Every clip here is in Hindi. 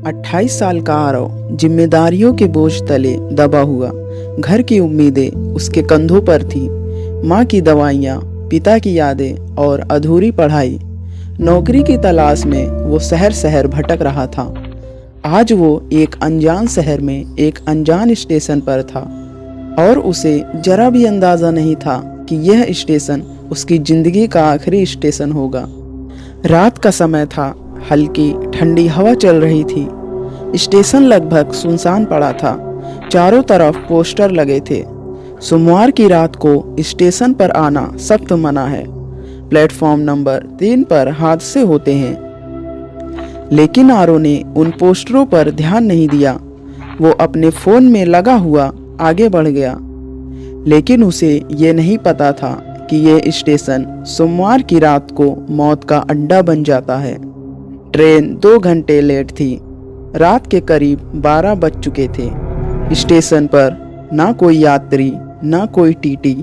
28 साल का आरव जिम्मेदारियों के बोझ तले दबा हुआ। घर की उम्मीदें उसके कंधों पर थी। माँ की दवाइयाँ, पिता की यादें और अधूरी पढ़ाई। नौकरी की तलाश में वो शहर शहर भटक रहा था। आज वो एक अनजान शहर में एक अनजान स्टेशन पर था और उसे जरा भी अंदाज़ा नहीं था कि यह स्टेशन उसकी ज़िंदगी का आखिरी स्टेशन होगा। रात का समय था, हल्की ठंडी हवा चल रही थी। स्टेशन लगभग सुनसान पड़ा था। चारों तरफ पोस्टर लगे थे। सोमवार की रात को स्टेशन पर आना सख्त मना है। प्लेटफॉर्म नंबर 3 पर हादसे होते हैं। लेकिन आरो ने उन पोस्टरों पर ध्यान नहीं दिया। वो अपने फ़ोन में लगा हुआ आगे बढ़ गया। लेकिन उसे ये नहीं पता था कि ये स्टेशन सोमवार की रात को मौत का अड्डा बन जाता है। ट्रेन 2 घंटे लेट थी। रात के करीब 12 बज चुके थे। स्टेशन पर ना कोई यात्री, ना कोई टीटी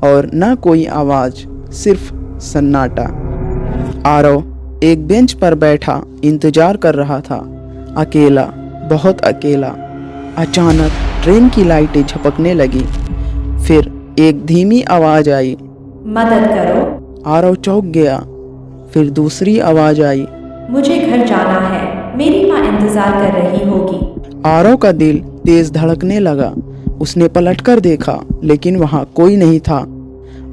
और ना कोई आवाज़, सिर्फ सन्नाटा। आरव एक बेंच पर बैठा इंतजार कर रहा था, अकेला, बहुत अकेला। अचानक ट्रेन की लाइटें झपकने लगी। फिर एक धीमी आवाज़ आई, मदद करो। आरव चौंक गया। फिर दूसरी आवाज़ आई, मुझे घर जाना है, मेरी माँ इंतजार कर रही होगी। आरव का दिल तेज धड़कने लगा। उसने पलटकर देखा, लेकिन वहाँ कोई नहीं था।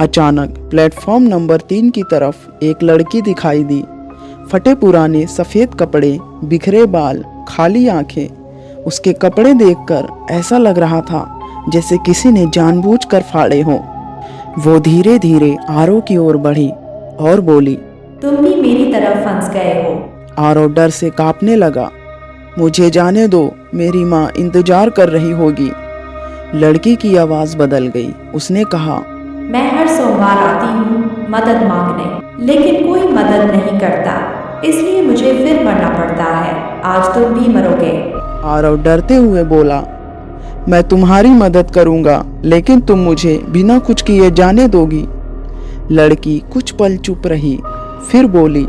अचानक प्लेटफॉर्म नंबर 3 की तरफ एक लड़की दिखाई दी। फटे पुराने सफ़ेद कपड़े, बिखरे बाल, खाली आंखें। उसके कपड़े देखकर ऐसा लग रहा था जैसे किसी ने जानबूझकर फाड़े हों। वो धीरे धीरे आरव की ओर बढ़ी और बोली, तुम भी मेरी तरफ फंस गए हो। आरव डर से कांपने लगा। मुझे जाने दो, मेरी माँ इंतजार कर रही होगी। लड़की की आवाज़ बदल गई। उसने कहा, मैं हर सोमवार आती हूँ मदद मांगने, लेकिन कोई मदद नहीं करता, इसलिए मुझे फिर मरना पड़ता है। आज तुम भी मरोगे। आरव डरते हुए बोला, मैं तुम्हारी मदद करूँगा, लेकिन तुम मुझे बिना कुछ किए जाने दोगी। लड़की कुछ पल चुप रही, फिर बोली,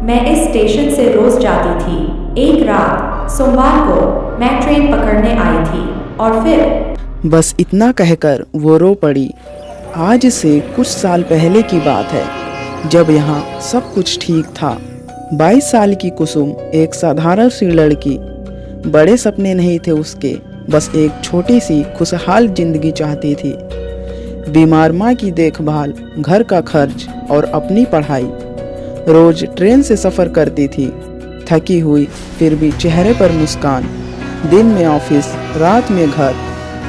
मैं इस स्टेशन से रोज जाती थी। एक रात सोमवार को मैं ट्रेन पकड़ने आई थी और फिर। बस इतना कहकर वो रो पड़ी। आज से कुछ साल पहले की बात है, जब यहाँ सब कुछ ठीक था। 22 साल की कुसुम एक साधारण सी लड़की। बड़े सपने नहीं थे उसके, बस एक छोटी सी खुशहाल जिंदगी चाहती थी। बीमार माँ की देखभाल, घर का खर्च और अपनी पढ़ाई। रोज ट्रेन से सफ़र करती थी, थकी हुई फिर भी चेहरे पर मुस्कान। दिन में ऑफिस, रात में घर।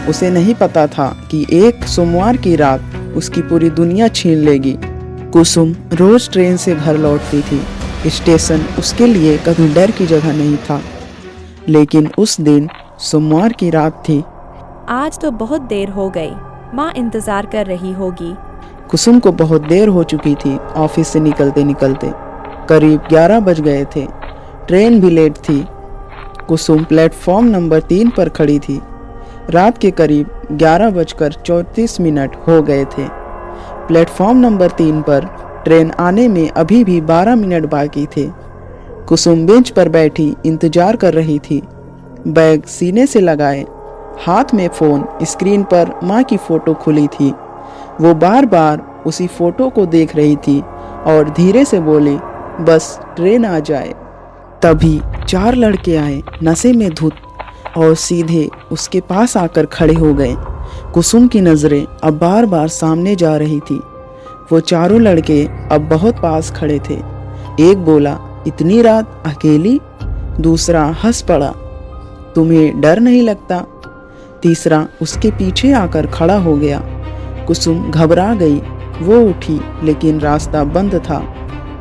उसे नहीं पता था कि एक सोमवार की रात उसकी पूरी दुनिया छीन लेगी। कुसुम रोज ट्रेन से घर लौटती थी। स्टेशन उसके लिए कभी डर की जगह नहीं था। लेकिन उस दिन सोमवार की रात थी। आज तो बहुत देर हो गई, माँ इंतजार कर रही होगी। कुसुम को बहुत देर हो चुकी थी। ऑफिस से निकलते निकलते करीब 11 बज गए थे। ट्रेन भी लेट थी। कुसुम प्लेटफॉर्म नंबर 3 पर खड़ी थी। रात के करीब 11:34 हो गए थे। प्लेटफॉर्म नंबर 3 पर ट्रेन आने में अभी भी 12 मिनट बाकी थे। कुसुम बेंच पर बैठी इंतजार कर रही थी, बैग सीने से लगाए, हाथ में फ़ोन। स्क्रीन पर माँ की फ़ोटो खुली थी। वो बार बार उसी फ़ोटो को देख रही थी और धीरे से बोली, बस ट्रेन आ जाए। तभी 4 लड़के आए, नशे में धुत, और सीधे उसके पास आकर खड़े हो गए। कुसुम की नज़रें अब बार बार सामने जा रही थी। वो चारों लड़के अब बहुत पास खड़े थे। एक बोला, इतनी रात अकेली? दूसरा हंस पड़ा, तुम्हें डर नहीं लगता? तीसरा उसके पीछे आकर खड़ा हो गया। कुसुम घबरा गई। वो उठी, लेकिन रास्ता बंद था।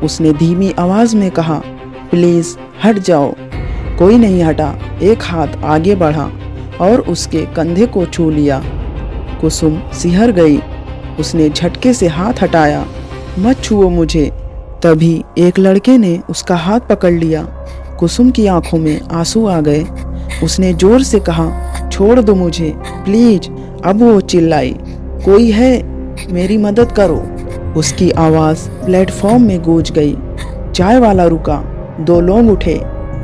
उसने धीमी आवाज़ में कहा, प्लीज़ हट जाओ। कोई नहीं हटा। एक हाथ आगे बढ़ा और उसके कंधे को छू लिया। कुसुम सिहर गई। उसने झटके से हाथ हटाया, मत छुओ मुझे। तभी एक लड़के ने उसका हाथ पकड़ लिया। कुसुम की आंखों में आंसू आ गए। उसने जोर से कहा, छोड़ दो मुझे प्लीज। अब वो चिल्लाई, कोई है, मेरी मदद करो। उसकी आवाज़ प्लेटफॉर्म में गूंज गई। चाय वाला रुका। 2 लोग उठे।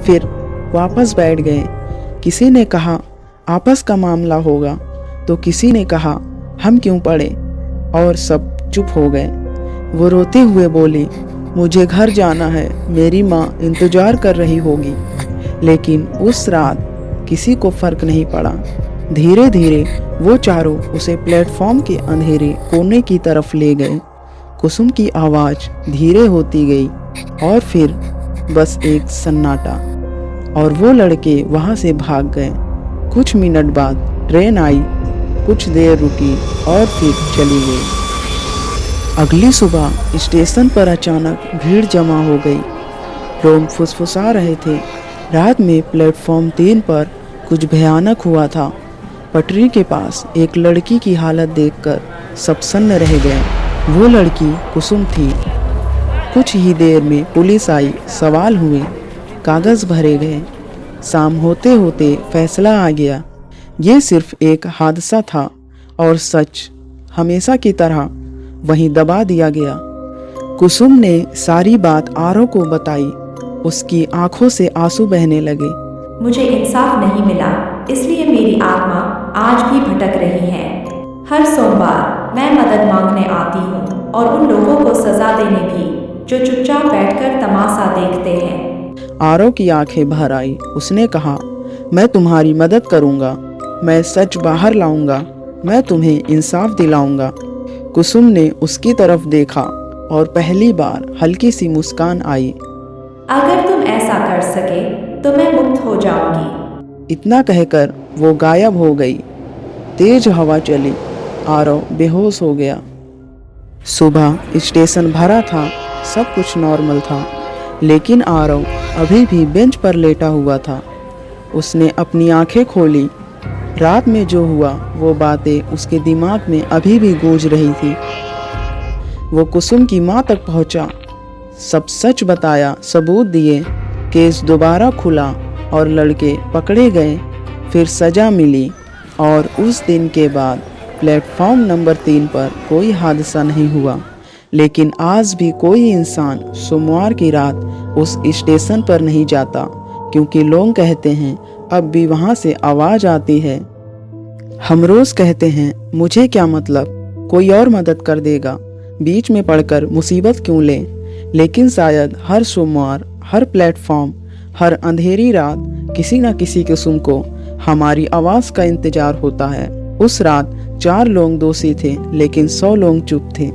फिर वापस बैठ गए। किसी ने कहा आपस का मामला होगा, तो किसी ने कहा हम क्यों पढ़े, और सब चुप हो गए। वो रोते हुए बोली, मुझे घर जाना है, मेरी माँ इंतजार कर रही होगी। लेकिन उस रात किसी को फर्क नहीं पड़ा। धीरे धीरे वो चारों उसे प्लेटफॉर्म के अंधेरे कोने की तरफ ले गए। कुसुम की आवाज़ धीरे होती गई और फिर बस एक सन्नाटा, और वो लड़के वहाँ से भाग गए। कुछ मिनट बाद ट्रेन आई, कुछ देर रुकी और फिर चली गई। अगली सुबह स्टेशन पर अचानक भीड़ जमा हो गई। लोग फुसफुसा रहे थे। रात में प्लेटफॉर्म 3 पर कुछ भयानक हुआ था। पटरी के पास एक लड़की की हालत देखकर सब सन्न रह गए। वो लड़की कुसुम थी। कुछ ही देर में पुलिस आई, सवाल हुए, कागज़ भरे गए। शाम होते होते फैसला आ गया। ये सिर्फ एक हादसा था और सच हमेशा की तरह वहीं दबा दिया गया। कुसुम ने सारी बात आरव को बताई। उसकी आंखों से आंसू बहने लगे। मुझे इंसाफ नहीं मिला, इसलिए मेरी आत्मा आज भी भटक रही है। हर सोमवार मैं मदद मांगने आती हूँ और उन लोगों को सजा देने भी जो चुपचाप बैठकर तमाशा देखते हैं। आरव की आंखें भर आई। उसने कहा, मैं तुम्हारी मदद करूँगा, मैं सच बाहर लाऊंगा, मैं तुम्हें इंसाफ दिलाऊंगा। कुसुम ने उसकी तरफ देखा और पहली बार हल्की सी मुस्कान आई। अगर तुम ऐसा कर सके तो मैं मुक्त हो जाऊंगी। इतना कहकर वो गायब हो गई। तेज हवा चली। आरव बेहोश हो गया। सुबह स्टेशन भरा था, सब कुछ नॉर्मल था, लेकिन आरव अभी भी बेंच पर लेटा हुआ था। उसने अपनी आंखें खोली। रात में जो हुआ वो बातें उसके दिमाग में अभी भी गूंज रही थी। वो कुसुम की माँ तक पहुंचा, सब सच बताया, सबूत दिए। केस दोबारा खुला और लड़के पकड़े गए। फिर सजा मिली और उस दिन के बाद प्लेटफॉर्म नंबर 3 पर कोई हादसा नहीं हुआ। लेकिन आज भी कोई इंसान सोमवार की रात उस स्टेशन पर नहीं जाता, क्योंकि लोग कहते हैं अब भी वहाँ से आवाज़ आती है। हम रोज़ कहते हैं मुझे क्या मतलब, कोई और मदद कर देगा, बीच में पड़कर मुसीबत क्यों ले। लेकिन शायद हर सोमवार, हर प्लेटफॉर्म, हर अंधेरी रात किसी न किसी किस्म को हमारी आवाज़ का इंतजार होता है। उस रात 4 लोग दोषी थे, लेकिन 100 लोग चुप थे।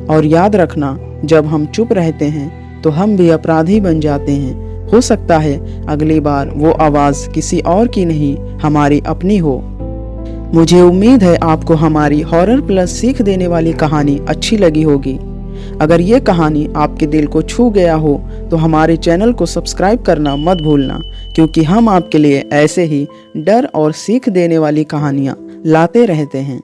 और याद रखना, जब हम चुप रहते हैं तो हम भी अपराधी बन जाते हैं। हो सकता है अगली बार वो आवाज़ किसी और की नहीं, हमारी अपनी हो। मुझे उम्मीद है आपको हमारी हॉरर प्लस सीख देने वाली कहानी अच्छी लगी होगी। अगर ये कहानी आपके दिल को छू गया हो तो हमारे चैनल को सब्सक्राइब करना मत भूलना, क्योंकि हम आपके लिए ऐसे ही डर और सीख देने वाली कहानियाँ लाते रहते हैं।